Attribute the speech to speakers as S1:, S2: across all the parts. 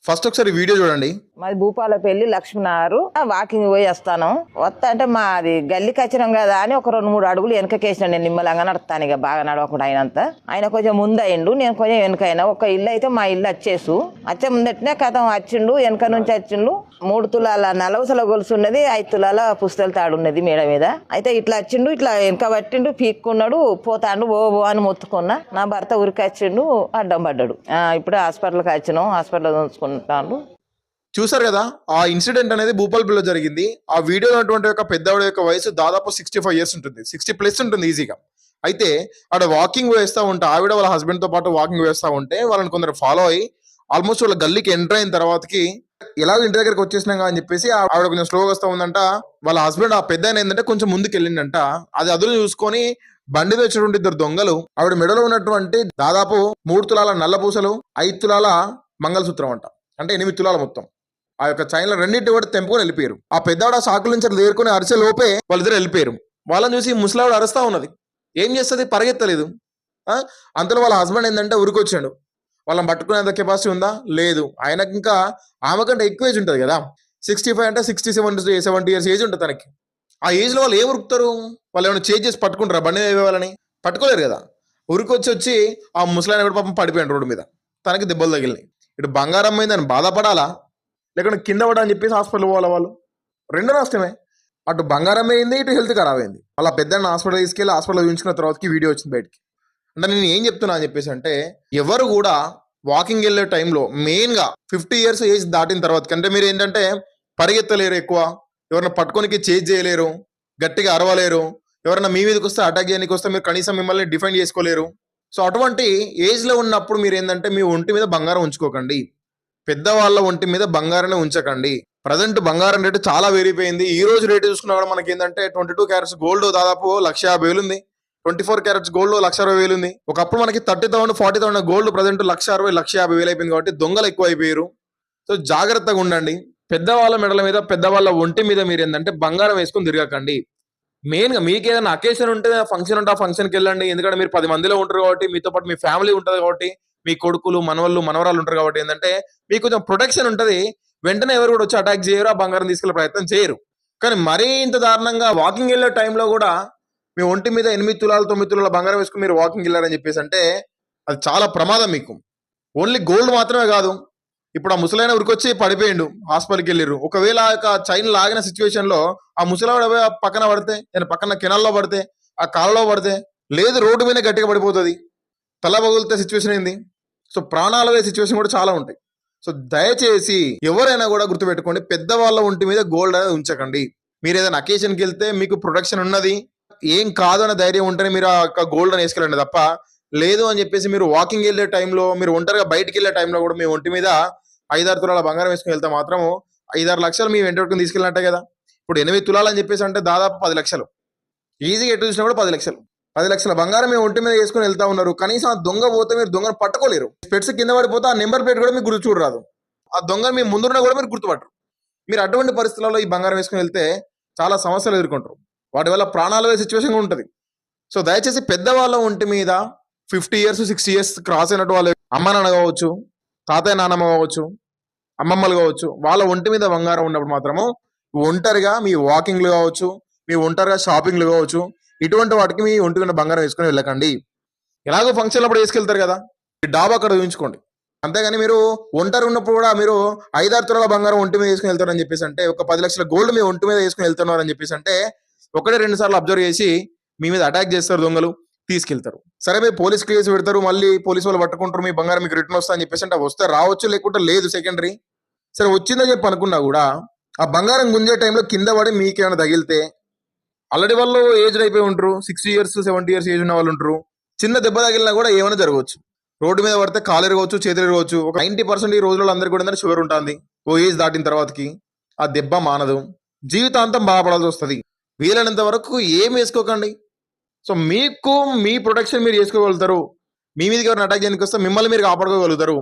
S1: First ఒకసారి video చూడండి.
S2: మాది భూపాలపల్లి లక్ష్మీనారు వాకింగ్ పోయి వస్తాను. వస్తా అంటే మాది గల్లీకి వచ్చినాం కదా అని ఒక 2-3 అడుగులు వెనకకేసిన. నేను నిమ్మలంగా నడుస్తాను, ఇక బాగా నడవకుండా అయినంత. ఆయన కొంచెం ముందు అయిండు, నేను కొంచెం వెనకైనా. ఒక ఇల్లు అయితే మా ఇల్లు వచ్చే ముందటనే కథం వచ్చిండు, వెనక నుంచి వచ్చిండు. 3 తులాల నలవసల గొలుసు ఉన్నది, 5 తులాల పుస్తల తాడు ఉన్నది మేడ మీద. అయితే ఇట్లా వచ్చిండు, ఇట్లా వెనక పట్టిండు, పీక్కున్నాడు, పోతాండు. ఓ అని మొత్తుకున్నా. నా భర్త ఊరికి వచ్చిండు, అడ్డం పడ్డాడు. ఇప్పుడు హాస్పిటల్కి వచ్చినాం, హాస్పిటల్ చూసుకుంటాను.
S1: చూసారు కదా, ఆ ఇన్సిడెంట్ అనేది భూపాలపల్లిలో జరిగింది. ఆ వీడియోలో ఉన్నటువంటి ఒక పెద్దవాడి యొక్క వయసు దాదాపు 65 ఇయర్స్ ఉంటుంది, 60+ ఉంటుంది ఈజీగా. అయితే ఆడ వాకింగ్ వేస్తూ ఉంటే, ఆవిడ వాళ్ళ హస్బెండ్ తో పాటు వాకింగ్ వేస్తూ ఉంటే వాళ్ళని కొందరు ఫాలో అయ్యి ఆల్మోస్ట్ వాళ్ళ గల్లీకి ఎంటర్ అయిన తర్వాతకి ఎలా ఇంటి దగ్గరికి వచ్చేసినాగా అని చెప్పేసి ఆవిడ కొంచెం స్లోగా వస్తూ ఉందంట. వాళ్ళ హస్బెండ్ ఆ పెద్ద ఏంటంటే కొంచెం ముందుకు వెళ్ళిందంట. అది అదును చూసుకొని బండి వచ్చినటువంటి 2 దొంగలు ఆవిడ మెడలో ఉన్నటువంటి దాదాపు 3 తులాల నల్ల పూసలు, 5 తులాల మంగళసూత్రం అంట, అంటే 8 తులాల మొత్తం ఆ యొక్క చైన్లో రెండింటి కూడా తెంపుకొని వెళ్ళిపోయారు. ఆ పెద్దవాడు ఆ సాకుల నుంచి లేరుకొని అరిసే లోపే వాళ్ళిద్దరు వెళ్ళిపోయారు. వాళ్ళని చూసి ముసలావిడ అరుస్తా ఉన్నది. ఏం చేస్తుంది, పరిగెత్తలేదు. అంతలో వాళ్ళ హస్బెండ్ ఏంటంటే ఉరికొచ్చాడు. వాళ్ళని పట్టుకునేంత కెపాసిటీ ఉందా, లేదు. ఆయనకి ఇంకా ఆమె కంటే ఎక్కువ ఏజ్ ఉంటుంది కదా, 65 అంటే 67 ఇయర్స్ ఏజ్ ఉంటుంది తనకి. ఆ ఏజ్ లో వాళ్ళు ఏం ఉరుకుతారు? వాళ్ళు ఏమైనా చేంజ్ చేసి పట్టుకుంటారా బండి వాళ్ళని? పట్టుకోలేరు కదా. ఉరికొచ్చి ఆ ముసలాయన కూడా పాపం పడిపోయాడు రోడ్డు మీద, తనకి దెబ్బలు తగిలినాయి. ఇటు బంగారం అయిందని బాధపడాలా, లేకుంటే కింద పడా అని చెప్పేసి హాస్పిటల్ పోవాలా? వాళ్ళు రెండు నష్టమే. అటు బంగారం అయింది, ఇటు హెల్త్ ఖరాబ్ అయింది. అలా పెద్ద హాస్పిటల్ తీసుకెళ్ళి హాస్పిటల్ చూపించుకున్న తర్వాతకి వీడియో వచ్చింది బయటికి. అంటే నేను ఏం చెప్తున్నా అని చెప్పేసి అంటే, ఎవరు కూడా వాకింగ్ వెళ్ళే టైంలో మెయిన్గా 50 ఇయర్స్ ఏజ్ దాటిన తర్వాత కంటే మీరు ఏంటంటే పరిగెత్తలేరు, ఎక్కువ ఎవరైనా పట్టుకోనికి చేజ్ చేయలేరు, గట్టిగా అరవలేరు, ఎవరైనా మీ మీదకి వస్తే అటాక్ చేయడానికి వస్తే మీరు కనీసం మిమ్మల్ని డిఫెండ్ చేసుకోలేరు. సో అటువంటి ఏజ్లో ఉన్నప్పుడు మీరు ఏంటంటే మీ ఒంటి మీద బంగారం ఉంచుకోకండి, పెద్దవాళ్ళ ఒంటి మీద బంగారాన్ని ఉంచకండి. ప్రజెంట్ బంగారం రేటు చాలా పెరిగిపోయింది. ఈ రోజు రేటు చూసుకున్నా కూడా మనకి ఏంటంటే 22 క్యారెట్స్ గోల్డ్ దాదాపు 1,50,000 ఉంది, 24 క్యారెట్స్ గోల్డ్ 1,60,000 ఉంది. ఒకప్పుడు మనకి 30,000 40,000 గోల్డ్ ప్రజెంట్ 1,60,000 1,50,000 అయిపోయింది. కాబట్టి దొంగలు ఎక్కువ అయిపోయారు. సో జాగ్రత్తగా ఉండండి. పెద్దవాళ్ళ మెడల మీద పెద్దవాళ్ళ ఒంటి మీద మీరు ఏంటంటే బంగారం వేసుకుని తిరగకండి. మెయిన్గా మీకు ఏదైనా అకేషన్ ఉంటే, ఫంక్షన్ ఉంటే ఆ ఫంక్షన్కి వెళ్ళండి. ఎందుకంటే మీరు 10 మందిలో ఉంటారు కాబట్టి, మీతో పాటు మీ ఫ్యామిలీ ఉంటుంది కాబట్టి, మీ కొడుకులు మనవళ్ళు మనవరాలు ఉంటారు కాబట్టి ఏంటంటే మీకు కొంచెం ప్రొటెక్షన్ ఉంటుంది. వెంటనే ఎవరు కూడా వచ్చి అటాక్ చేయరు, ఆ బంగారం తీసుకెళ్లే ప్రయత్నం చేయరు. కానీ మరీ ఇంత దారుణంగా వాకింగ్ వెళ్ళే టైంలో కూడా మీ ఒంటి మీద 8 తులాలు 9 తులాల బంగారం వేసుకుని మీరు వాకింగ్ వెళ్ళారని చెప్పేసి అంటే అది చాలా ప్రమాదం మీకు. ఓన్లీ గోల్డ్ మాత్రమే కాదు, ఇప్పుడు ఆ ముసలైన ఉరికొచ్చి పడిపోయిండు, హాస్పిటల్కి వెళ్ళిర్రు. ఒకవేళ ఆ చైన్ లాగిన సిచ్యువేషన్ లో ఆ ముసలావిడ పక్కన పడితే, నేను పక్కన కెనాల్లో పడితే, ఆ కాలలో పడితే, లేదు రోడ్డు మీద గట్టిగా పడిపోతుంది, తల పగులితే సిచ్యువేషన్ ఏంది. సో ప్రాణాల సిచ్యువేషన్ కూడా చాలా ఉంటాయి. సో దయచేసి ఎవరైనా కూడా గుర్తుపెట్టుకోండి, పెద్దవాళ్ళ ఒంటి మీద గోల్డ్ అనేది ఉంచకండి. మీరు ఏదైనా అకేషన్కి వెళ్తే మీకు ప్రొటెక్షన్ ఉన్నది, ఏం కాదు అనే ధైర్యం ఉంటేనే మీరు ఆ గోల్డ్ అని వేసుకెళ్ళండి తప్ప, లేదు అని చెప్పేసి మీరు వాకింగ్ వెళ్ళే టైంలో, మీరు ఒంటరిగా బయటికి వెళ్ళే టైంలో కూడా మీ ఒంటి మీద 5-6 తులాల బంగారం వేసుకుని వెళ్తే మాత్రం 5-6 లక్షలు మీ వెంట పెట్టుకుని తీసుకెళ్ళినట్టే కదా. ఇప్పుడు 8 తులాలు అని చెప్పేసి అంటే దాదాపు 10 లక్షలు, ఈజీగా ఎటు చూసినా కూడా 10 లక్షలు. 10 లక్షల బంగారం మీ ఒంటి మీద వేసుకుని వెళ్తా ఉన్నారు. కనీసం ఆ దొంగ పోతే మీరు దొంగను పట్టుకోలేరు. స్పెట్స్ కింద పడిపోతే ఆ నెంబర్ ప్లేట్ కూడా మీకు గుర్తు చూడరాదు, ఆ దొంగ మీ ముందున్నా కూడా మీరు గుర్తుపట్టరు. మీరు అటువంటి పరిస్థితుల్లో ఈ బంగారం వేసుకుని వెళ్తే చాలా సమస్యలు ఎదుర్కొంటారు. వాటి వల్ల ప్రాణాల సిచ్యువేషన్ ఉంటుంది. సో దయచేసి పెద్దవాళ్ళ ఒంటి మీద 50 ఇయర్స్ 60 ఇయర్స్ క్రాస్ అయినట్టు వాళ్ళు అమ్మ నాన్న కావచ్చు, తాతయ్య నాన్నమ్మ కావచ్చు, అమ్మమ్మలు కావచ్చు, వాళ్ళ ఒంటి మీద బంగారం ఉన్నప్పుడు మాత్రము ఒంటరిగా మీ వాకింగ్లు కావచ్చు, మీ ఒంటరిగా షాపింగ్లు కావచ్చు, ఇటువంటి వాటికి మీ ఒంటి మీద బంగారం వేసుకుని వెళ్ళకండి. ఎలాగో ఫంక్షన్ అప్పుడు వేసుకెళ్తారు కదా, ఈ డాబా అక్కడ ఊహించుకోండి. అంతేగాని మీరు ఒంటరి ఉన్నప్పుడు కూడా మీరు 5-6 తులాల బంగారం ఒంటి మీద వేసుకుని వెళ్తారని చెప్పేసి అంటే, ఒక 10 లక్షల గోల్డ్ మీ ఒంటి మీద వేసుకుని వెళ్తున్నారని చెప్పేసి అంటే 1-2 సార్లు అబ్జర్వ్ చేసి మీ మీద అటాక్ చేస్తారు దొంగలు, తీసుకెళ్తారు. సరే మీరు పోలీస్ కేసు పెడతారు, మళ్ళీ పోలీసు వాళ్ళు పట్టుకుంటారు, మీ బంగారం మీకు రిటర్న్ వస్తా అని చెప్పేసి అంటే వస్తే రావచ్చు, లేకుంటే లేదు, సెకండరీ. సరే వచ్చిందని చెప్పి అనుకున్నా కూడా ఆ బంగారం గుంజే టైంలో కింద పడి మీకేమైనా తగిలితే, ఆల్రెడీ వాళ్ళు ఏజ్ అయిపోయి ఉంటారు, 60 ఇయర్స్ 70 ఇయర్స్ ఏజ్ ఉన్న వాళ్ళు ఉంటారు, చిన్న దెబ్బ తగిలినా కూడా ఏమైనా జరగవచ్చు. రోడ్డు మీద పడితే కాలు ఎరగవచ్చు, చేతులు ఎరగవచ్చు. ఒక 90% ఈ రోజుల్లో అందరికీ కూడా షుగర్ ఉంటుంది. ఓ ఏజ్ దాటిన తర్వాతకి ఆ దెబ్బ మానదు, జీవితాంతం బాధపడాల్సి వస్తుంది. వీలైనంత వరకు ఏం వేసుకోకండి. సో మీకు మీ ప్రొటెక్షన్ మీరు చేసుకోగలుగుతారు. మీ మీదకి ఎవరైనా అటాక్ చేయడానికి వస్తే మిమ్మల్ని మీరు కాపాడుకోగలుగుతారు.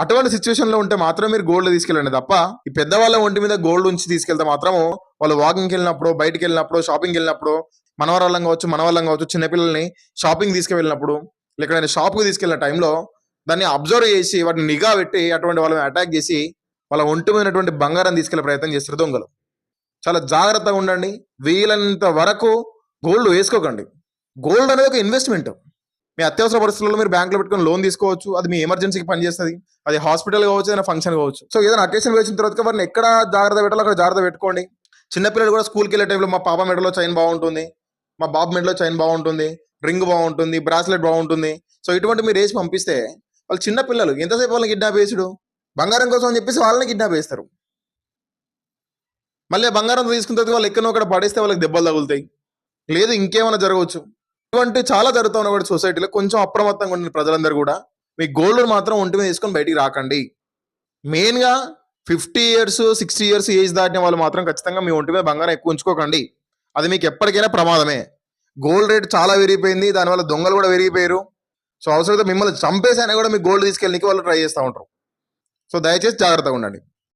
S1: అటువంటి సిచ్యువేషన్ లో ఉంటే మాత్రం మీరు గోల్డ్ తీసుకెళ్ళండి తప్ప, ఈ పెద్దవాళ్ళ ఒంటి మీద గోల్డ్ ఉంచి తీసుకెళ్తే మాత్రము వాళ్ళు వాకింగ్కి వెళ్ళినప్పుడు, బయటికి వెళ్ళినప్పుడు, షాపింగ్కి వెళ్ళినప్పుడు, మనవరాళ్ళం కావచ్చు, మనవాళ్ళం కావచ్చు, చిన్నపిల్లల్ని షాపింగ్ తీసుకువెళ్ళినప్పుడు, లేకపోతే షాప్కి తీసుకెళ్ళిన టైంలో దాన్ని అబ్జర్వ్ చేసి వాటిని నిఘా పెట్టి అటువంటి వాళ్ళని అటాక్ చేసి వాళ్ళ ఒంటిమైనటువంటి బంగారం తీసుకెళ్లే ప్రయత్నం చేస్తారు దొంగలు. చాలా జాగ్రత్తగా ఉండండి. వీలైనంత వరకు గోల్డ్ వేసుకోకండి. గోల్డ్ అనేది ఒక ఇన్వెస్ట్మెంట్. మీ అత్యవసర పరిస్థితుల్లో మీరు బ్యాంకులో పెట్టుకొని లోన్ తీసుకోవచ్చు. అది మీ ఎమర్జెన్సీకి పనిచేస్తుంది. అది హాస్పిటల్ కావచ్చు, ఏదైనా ఫంక్షన్ కావచ్చు. సో ఏదైనా అకేషన్ వేసిన తర్వాత వారిని ఎక్కడ జాగ్రత్త పెట్టాలో అక్కడ జాగ్రత్త పెట్టుకోండి. చిన్నపిల్లలు కూడా స్కూల్కి వెళ్ళే టైంలో మా పాప మెడలో చైన్ బాగుంటుంది, మా బాబు మెడలో చైన్ బాగుంటుంది, రింగ్ బాగుంటుంది, బ్రాస్లెట్ బాగుంటుంది. సో ఇటువంటి మీరు వేసి పంపిస్తే వాళ్ళు చిన్న పిల్లలు ఎంతసేపు వాళ్ళని కిడ్నాప్ చేసుడు, బంగారం కోసం అని చెప్పేసి వాళ్ళని కిడ్నాప్ చేస్తారు. మళ్ళీ ఆ బంగారం తీసుకున్న తర్వాత వాళ్ళు ఎక్కడో ఒకటి పడేస్తే వాళ్ళకి దెబ్బలు తగులుతాయి, లేదు ఇంకేమైనా జరగవచ్చు. ఇటువంటి చాలా జరుగుతూ ఉన్న కూడా సొసైటీలో. కొంచెం అప్రమత్తంగా ఉండండి ప్రజలందరూ కూడా. మీ గోల్డ్ మాత్రం ఒంటి మీద తీసుకొని బయటికి రాకండి. మెయిన్గా 50 years 60 years ఏజ్ దాటిన వాళ్ళు మాత్రం ఖచ్చితంగా మీ ఒంటి మీద బంగారం ఎక్కువ ఉంచుకోకండి. అది మీకు ఎప్పటికైనా ప్రమాదమే. గోల్డ్ రేట్ చాలా పెరిగిపోయింది, దానివల్ల దొంగలు కూడా పెరిగిపోయారు. సో అవసరమైతే మిమ్మల్ని చంపేసైనా కూడా మీ గోల్డ్ తీసుకెళ్ళడానికి వాళ్ళు ట్రై చేస్తూ ఉంటారు. సో దయచేసి జాగ్రత్తగా ఉండండి.